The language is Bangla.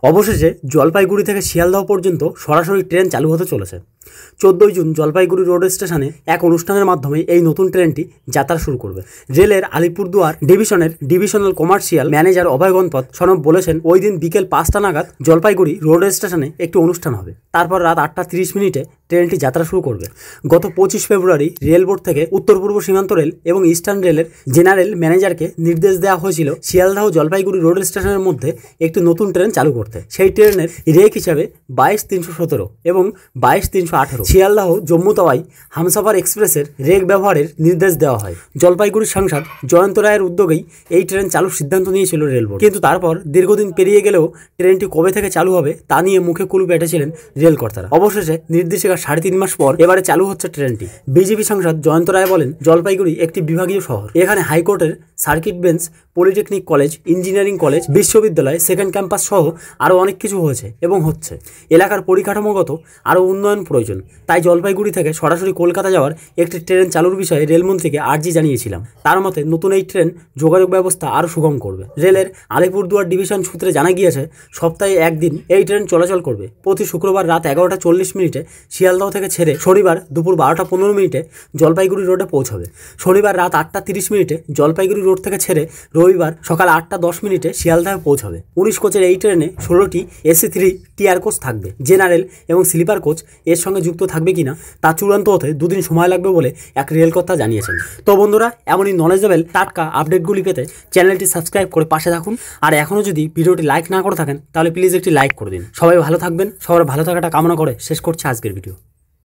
অবশেষে জলপাইগুড়ি থেকে শিয়ালদহ পর্যন্ত সরাসরি ট্রেন চালু হতে চলেছে। 14 জুন জলপাইগুড়ি রোড স্টেশনে এক অনুষ্ঠানের মাধ্যমে এই নতুন ট্রেনটি যাত্রা শুরু করবে। রেলের আলিপুরদুয়ার ডিভিশনের ডিভিশনাল কমার্শিয়াল ম্যানেজার অভয় গণপত সনব বলেছেন, ওই দিন বিকেল 5টা নাগাদ জলপাইগুড়ি রোড স্টেশনে একটি অনুষ্ঠান হবে। তারপর রাত 8:30 ট্রেনটি যাত্রা শুরু করবে। গত 25 ফেব্রুয়ারি রেল বোর্ড থেকে উত্তর পূর্ব সীমান্ত রেল এবং ইস্টার্ন রেলের জেনারেল ম্যানেজারকে নির্দেশ দেওয়া হয়েছিল শিয়ালদহ জলপাইগুড়ি রোড স্টেশনের মধ্যে একটি নতুন ট্রেন চালু করতে। সেই ট্রেনের রেক হিসাবে 22-317 এবং 22-318 শিয়ালদহ জম্মু তাওয়াই হামসাফার এক্সপ্রেসের রেক ব্যবহারের নির্দেশ দেওয়া হয়। জলপাইগুড়ির সাংসদ জয়ন্ত রায়ের উদ্যোগেই এই ট্রেন চালুর সিদ্ধান্ত নিয়েছিল রেল বোর্ড, কিন্তু তারপর দীর্ঘদিন পেরিয়ে গেলেও ট্রেনটি কবে থেকে চালু হবে তা নিয়ে মুখে কুলু পেটেছিলেন রেল কর্তারা। অবশেষে নির্দেশিকা 3.5 মাস পর এবারে চালু হচ্ছে ট্রেনটি। বিজেপি সাংসদ জয়ন্ত রায় বলেন, জলপাইগুড়ি একটি বিভাগীয় শহর। এখানে হাইকোর্টের circuit bench, polytechnic college, engineering college, বিশ্ববিদ্যালয়, সেকেন্ড ক্যাম্পাস সহ আরও অনেক কিছু হয়েছে এবং হচ্ছে। এলাকার পরিকাঠামোগত আরও উন্নয়ন প্রয়োজন। তাই জলপাইগুড়ি থেকে সরাসরি কলকাতা যাওয়ার একটি ট্রেন চালুর বিষয়ে রেলমন্ত্রীকে আর্জি জানিয়েছিলাম। তার মতে নতুন এই ট্রেন যোগাযোগ ব্যবস্থা আরও সুগম করবে। রেলের আলিপুরদুয়ার ডিভিশন সূত্রে জানা গিয়েছে, সপ্তাহে একদিন এই ট্রেন চলাচল করবে। প্রতি শুক্রবার রাত 11:40 শিয়ালদহ থেকে ছেড়ে শনিবার দুপুর 12:15 জলপাইগুড়ি রোডে পৌঁছবে। শনিবার রাত 8:30 জলপাইগুড়ি রোড থেকে ছেড়ে রবিবার সকাল 8:10 শিয়ালদহে পৌঁছবে। 19 কোচের এই ট্রেনে 16টি AC3 টিয়ার কোচ থাকবে। জেনারেল এবং স্লিপার কোচ এর সঙ্গে যুক্ত থাকবে কিনা তা চূড়ান্ত হতে 2 দিন সময় লাগবে বলে এক রেলকর্তা জানিয়েছেন। তো বন্ধুরা, এমনই নলেজেবল টাটকা আপডেটগুলি পেতে চ্যানেলটি সাবস্ক্রাইব করে পাশে থাকুন। আর এখনও যদি ভিডিওটি লাইক না করে থাকেন তাহলে প্লিজ একটি লাইক করে দিন। সবাই ভালো থাকবেন। সবার ভালো থাকাটা কামনা করে শেষ করছে আজকের ভিডিও।